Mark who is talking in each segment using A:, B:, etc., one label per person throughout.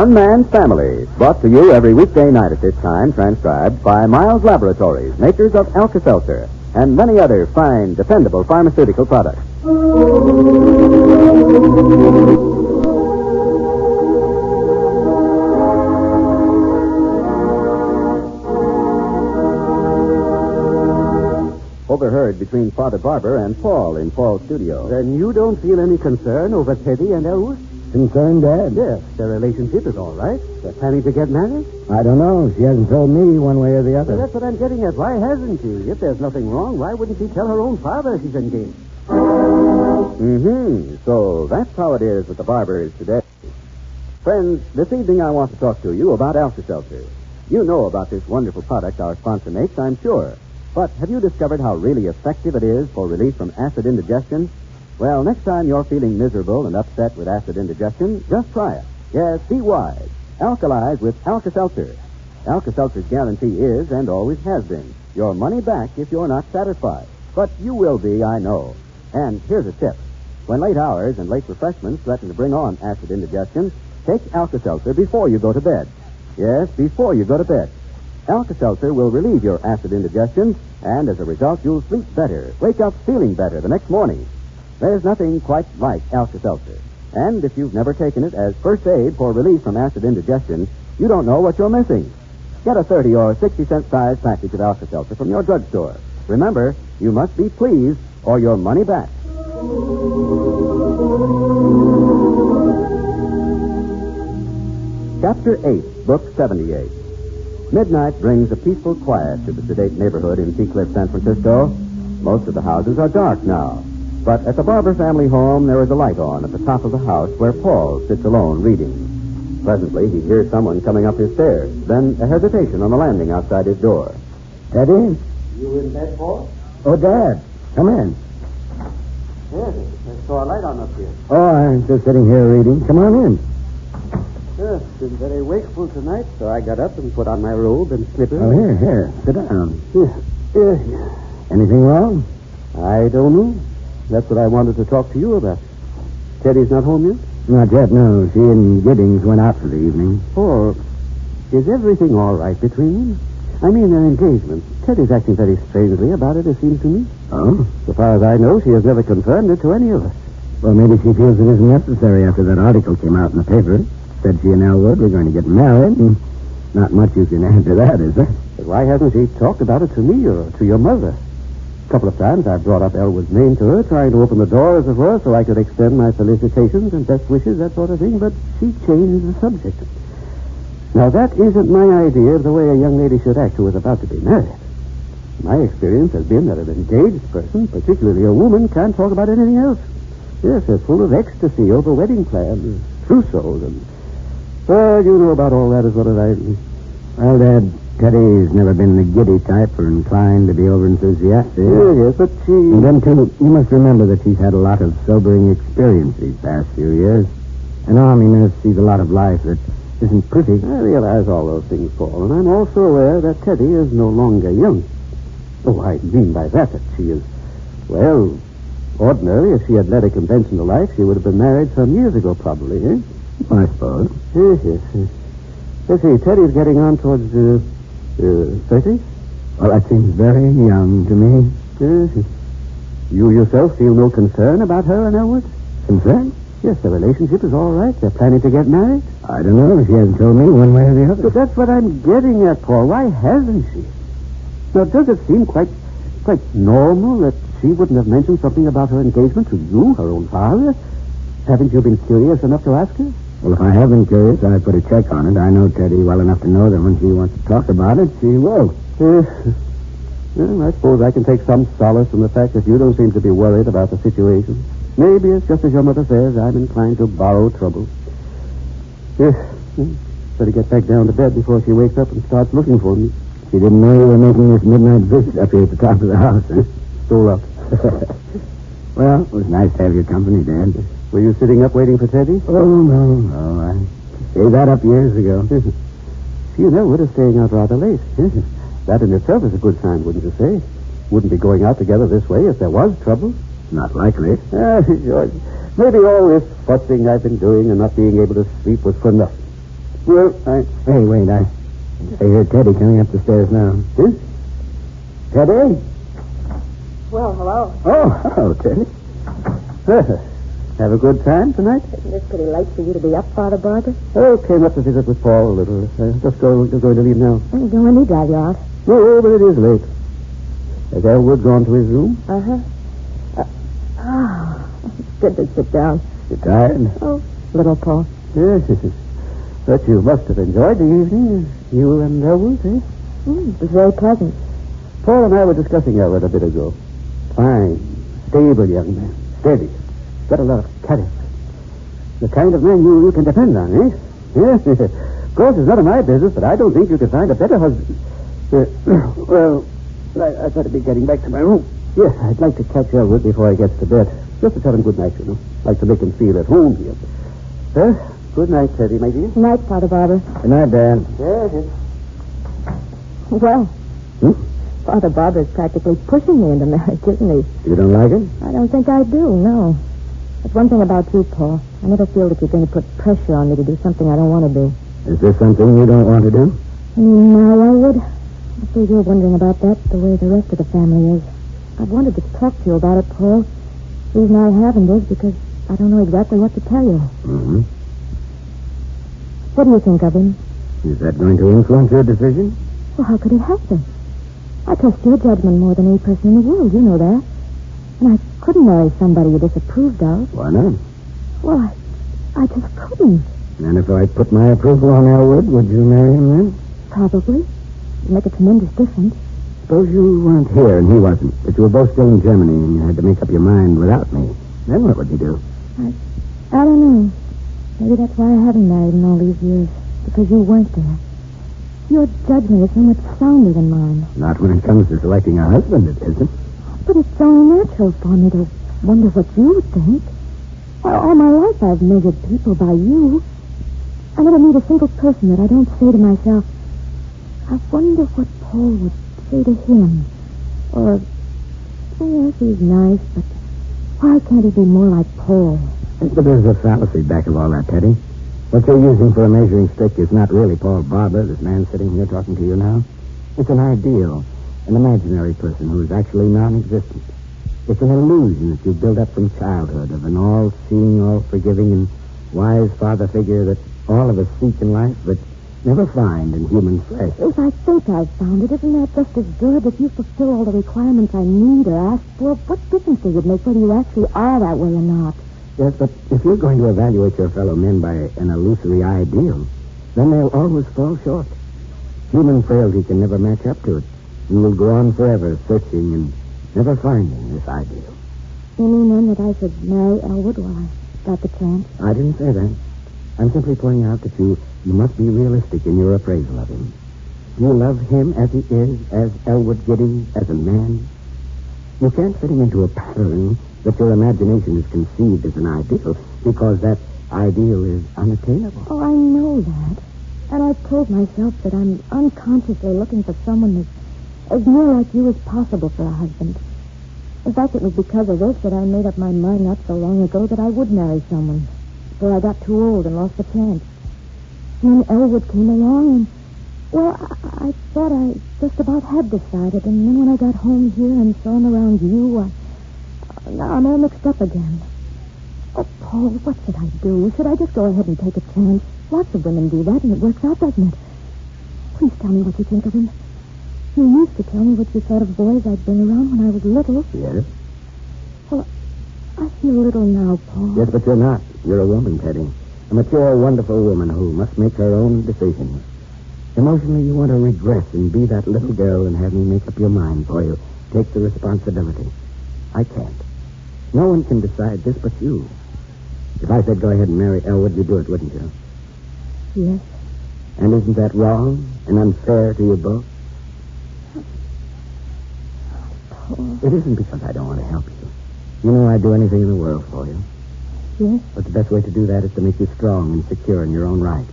A: One Man's Family, brought to you every weekday night at this time, transcribed by Miles Laboratories, makers of Alka-Seltzer, and many other fine, dependable pharmaceutical products. Overheard between Father Barber and Paul in Paul's studio.
B: Then you don't feel any concern over Teddy and Elwood?
C: Concerned, Dad?
B: Yes, their relationship is all right. They're planning to get married?
C: I don't know. She hasn't told me one way or the other.
B: Well, that's what I'm getting at. Why hasn't she? If there's nothing wrong, why wouldn't she tell her own father she's engaged?
A: So that's how it is with the Barbers today. Friends, this evening I want to talk to you about Alka-Seltzer. You know about this wonderful product our sponsor makes, I'm sure. But have you discovered how really effective it is for relief from acid indigestion? Well, next time you're feeling miserable and upset with acid indigestion, just try it. Yes, be wise. Alkalize with Alka-Seltzer. Alka-Seltzer's guarantee is, and always has been, your money back if you're not satisfied. But you will be, I know. And here's a tip. When late hours and late refreshments threaten to bring on acid indigestion, take Alka-Seltzer before you go to bed. Yes, before you go to bed. Alka-Seltzer will relieve your acid indigestion, and as a result, you'll sleep better, wake up feeling better the next morning. There's nothing quite like Alka-Seltzer. And if you've never taken it as first aid for relief from acid indigestion, you don't know what you're missing. Get a 30 or 60-cent size package of Alka-Seltzer from your drugstore. Remember, you must be pleased or your money back. Chapter 8, Book 78. Midnight brings a peaceful quiet to the sedate neighborhood in Seacliff, San Francisco. Most of the houses are dark now. But at the Barber family home, there is a light on at the top of the house where Paul sits alone reading. Presently, he hears someone coming up his stairs. Then a hesitation on the landing outside his door.
C: Teddy?
B: You in bed, Paul?
C: Oh, Dad. Come in.
B: Yes, I saw a light on up here.
C: Oh, I'm just sitting here reading. Come on in.
B: Yes, been very wakeful tonight, so I got up and put on my robe and slippers.
C: Oh, here. Sit down.
B: Here.
C: Anything wrong?
B: I don't know. That's what I wanted to talk to you about. Teddy's not home yet?
C: Not yet, no. She and Giddings went out for the evening.
B: Paul, is everything all right between them? I mean, their engagement. Teddy's acting very strangely about it, it seems to me.
C: Oh?
B: So far as I know, she has never confirmed it to any of us.
C: Well, maybe she feels it isn't necessary after that article came out in the paper. Said she and Elwood were going to get married, and not much you can add to that, is there?
B: But why hasn't she talked about it to me or to your mother? A couple of times I've brought up Elwood's name to her, trying to open the door, as it were, so I could extend my felicitations and best wishes, that sort of thing, but she changed the subject. Now, that isn't my idea of the way a young lady should act who is about to be married. My experience has been that an engaged person, particularly a woman, can't talk about anything else. Yes, they're full of ecstasy over wedding plans, trousseaus, and... Well, you know about all that as well as I do.
C: Well, Dad, Teddy's never been the giddy type or inclined to be over-enthusiastic.
B: Yes, but she...
C: And then, too, you must remember that she's had a lot of sobering experience these past few years. An army nurse sees a lot of life that isn't pretty.
B: I realize all those things, Paul, and I'm also aware that Teddy is no longer young. Oh, I mean by that she is... Well, ordinarily, if she had led a conventional life, she would have been married some years ago, probably, eh?
C: I suppose.
B: Yes. Let's see, Teddy's getting on towards 30?
C: Well, that seems very young to me.
B: Yes. You yourself feel no concern about her and Elwood?
C: Concern?
B: Yes, the relationship is all right. They're planning to get married.
C: I don't know. She hasn't told me one way or the other.
B: But that's what I'm getting at, Paul. Why hasn't she? Now, does it seem quite normal that she wouldn't have mentioned something about her engagement to you, her own father? Haven't you been curious enough to ask her?
C: Well, if I have been curious, I put a check on it. I know Teddy well enough to know that when she wants to talk about it, she will.
B: Well, I suppose I can take some solace in the fact that you don't seem to be worried about the situation. Maybe it's just as your mother says, I'm inclined to borrow trouble. Better get back down to bed before she wakes up and starts looking for me.
C: She didn't know you were making this midnight visit up here at the top of the house, huh?
B: Stole up.
C: Well, it was nice to have your company, Dad.
B: Were you sitting up waiting for Teddy?
C: Oh, no. I gave that up years ago.
B: She and Elwood are staying out rather late. That in itself is a good sign, wouldn't you say? Wouldn't be going out together this way if there was trouble.
C: Not likely.
B: George, maybe all this fussing I've been doing and not being able to sleep was for nothing. Well,
C: Hey, wait, I hear Teddy coming up the stairs now.
B: Huh?
C: Teddy?
D: Well, hello.
C: Oh, hello, Teddy.
B: Have a good time tonight?
D: Isn't this pretty late for you to be up, Father Barber?
B: Oh, came up to visit with Paul a little. Just going to leave now.
D: Oh, don't let me drive you out.
B: No, but it is late. Has Elwood gone to his room?
D: Uh-huh. It's good to sit down.
C: You tired?
D: Oh, little Paul.
B: Yes. But you must have enjoyed the evening, you and Elwood, eh?
D: It was very pleasant.
B: Paul and I were discussing Elwood a bit ago. Fine, stable young man. Steady. Got a lot of character. The kind of man you can depend on, eh? Yes. Of course, it's none of my business, but I don't think you could find a better husband. Well, I'd better be getting back to my room. Yes, I'd like to catch Elwood before he gets to bed. Just to tell him good night, you know. Like to make him feel at home here. Good night, Teddy, my dear.
D: Good night, Father Barber.
C: Good night, Dan.
B: Yes.
D: Well, Father Barber's practically pushing me into marriage, isn't he?
C: You don't like it?
D: I don't think I do, no. That's one thing about you, Paul. I never feel that you're going to put pressure on me to do something I don't want to do.
C: Is this something you don't want to do?
D: Now, Elwood, I suppose you're wondering about that the way the rest of the family is. I've wanted to talk to you about it, Paul. The reason I haven't is because I don't know exactly what to tell you.
C: Mm-hmm.
D: What do you think of him?
C: Is that going to influence your decision?
D: Well, how could it help it? I trust your judgment more than any person in the world. You know that. And I couldn't marry somebody you disapproved of.
C: Why not?
D: Well, I just couldn't.
C: And if I put my approval on Elwood, would you marry him then?
D: Probably. It'd make a tremendous difference.
C: Suppose you weren't here and he wasn't, but you were both still in Germany and you had to make up your mind without me. Then what would you do?
D: I don't know. Maybe that's why I haven't married in all these years. Because you weren't there. Your judgment is so much sounder than mine.
C: Not when it comes to selecting a husband, it isn't.
D: But it's only natural for me to wonder what you would think. All my life I've measured people by you. I never meet a single person that I don't say to myself, I wonder what Paul would say to him. Or, yes, he's nice, but why can't he be more like Paul?
C: But there's a fallacy back of all that, Teddy. What you're using for a measuring stick is not really Paul Barber, this man sitting here talking to you now. It's an ideal, an imaginary person who is actually non-existent. It's an illusion that you build up from childhood of an all-seeing, all-forgiving, and wise father figure that all of us seek in life but never find in human flesh.
D: If I think I've found it, isn't that just as good? If you fulfill all the requirements I need or ask for, what difference does it make whether you actually are that way or not?
C: Yes, but if you're going to evaluate your fellow men by an illusory ideal, then they'll always fall short. Human frailty can never match up to it. You will go on forever searching and never finding this ideal.
D: You mean then that I should marry Elwood while I got the chance?
C: I didn't say that. I'm simply pointing out that you must be realistic in your appraisal of him. You love him as he is, as Elwood Giddings, as a man. You can't fit him into a pattern that your imagination has conceived as an ideal, because that ideal is unattainable.
D: Oh, I know that. And I've told myself that I'm unconsciously looking for someone as near like you as possible for a husband. In fact, it was because of this that I made up my mind not so long ago that I would marry someone. Before I got too old and lost the chance. And then Elwood came along and, well, I thought I just about had decided. And then when I got home here and saw him around you, now I'm all mixed up again. Oh, Paul, what should I do? Should I just go ahead and take a chance? Lots of women do that, and it works out, doesn't it? Please tell me what you think of him. You used to tell me what you thought of boys I'd been around when I was little.
C: Yes?
D: Well, I feel little now, Paul.
C: Yes, but you're not. You're a woman, Teddy. A mature, wonderful woman who must make her own decisions. Emotionally, you want to regress and be that little girl and have me make up your mind for you. Take the responsibility. I can't. No one can decide this but you. If I said go ahead and marry Elwood, you'd do it, wouldn't you?
D: Yes.
C: And isn't that wrong and unfair to you both?
D: Paul.
C: It isn't because I don't want to help you. You know I'd do anything in the world for you.
D: Yes?
C: But the best way to do that is to make you strong and secure in your own right.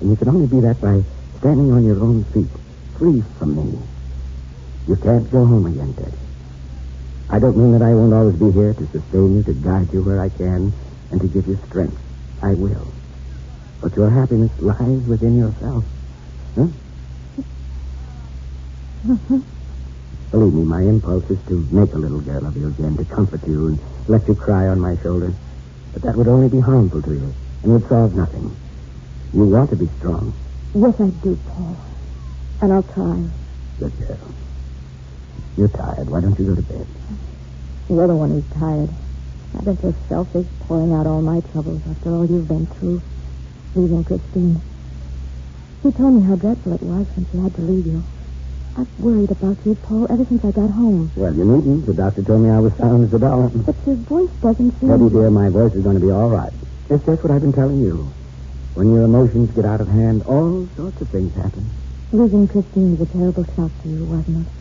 C: And you can only be that by standing on your own feet, free from me. You can't go home again, Teddy. I don't mean that I won't always be here to sustain you, to guide you where I can, and to give you strength. I will. But your happiness lies within yourself. Huh? Believe me, my impulse is to make a little girl of you again, to comfort you and let you cry on my shoulder. But that would only be harmful to you and would solve nothing. You want to be strong.
D: Yes, I do, Paul. And I'll try.
C: Good girl. You're tired. Why don't you go to bed?
D: You're the one who's tired. I've been so selfish, pouring out all my troubles after all you've been through. Leaving Christine. She told me how dreadful it was when she had to leave you. I've worried about you, Paul, ever since I got home.
C: Well, you needn't. The doctor told me I was sound as a dollar.
D: But your voice doesn't seem...
C: Betty, dear, my voice is going to be all right. It's just what I've been telling you. When your emotions get out of hand, all sorts of things happen.
D: Losing Christine was a terrible shock to you, wasn't it?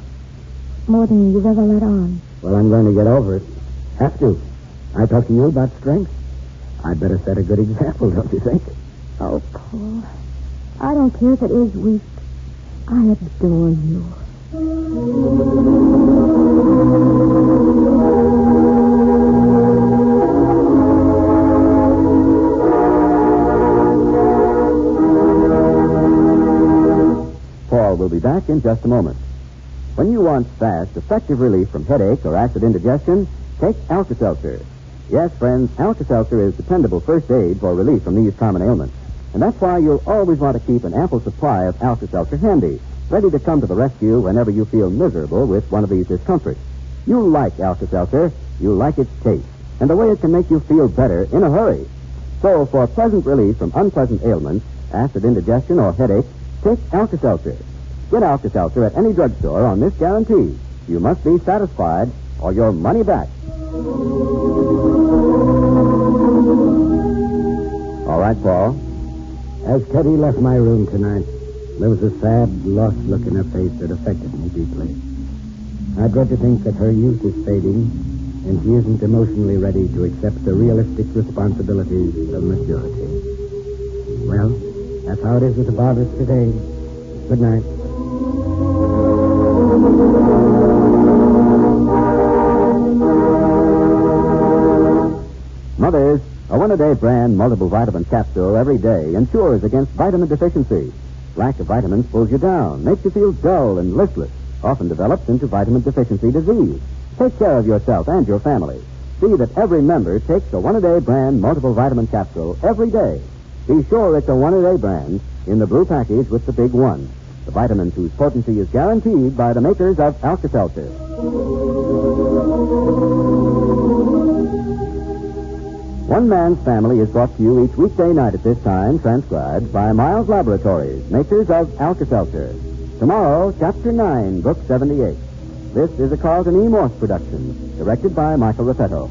D: More than you've ever let on.
C: Well, I'm going to get over it. Have to. I talked to you about strength. I'd better set a good example, don't you think?
D: Oh, Paul. I don't care if it is weak. I adore you.
A: Paul will be back in just a moment. When you want fast, effective relief from headache or acid indigestion, take Alka-Seltzer. Yes, friends, Alka-Seltzer is dependable first aid for relief from these common ailments. And that's why you'll always want to keep an ample supply of Alka-Seltzer handy, ready to come to the rescue whenever you feel miserable with one of these discomforts. You like Alka-Seltzer. You like its taste and the way it can make you feel better in a hurry. So for pleasant relief from unpleasant ailments, acid indigestion, or headache, take Alka-Seltzer. Get Alka-Seltzer at any drugstore on this guarantee. You must be satisfied or your money back. All right, Paul.
C: As Teddy left my room tonight, there was a sad, lost look in her face that affected me deeply. I dread to think that her youth is fading, and she isn't emotionally ready to accept the realistic responsibilities of maturity. Well, that's how it is with the Barbers today. Good night.
A: Mothers, a one-a-day brand multiple vitamin capsule every day ensures against vitamin deficiency. Lack of vitamins pulls you down, makes you feel dull and listless, often develops into vitamin deficiency disease. Take care of yourself and your family. See that every member takes a one-a-day brand multiple vitamin capsule every day. Be sure it's a one-a-day brand in the blue package with the big one. The vitamins whose potency is guaranteed by the makers of Alka-Seltzer. One Man's Family is brought to you each weekday night at this time, transcribed by Miles Laboratories, makers of Alka-Seltzer. Tomorrow, Chapter 9, Book 78. This is a Carlton E. Morse production, directed by Michael Raffetto.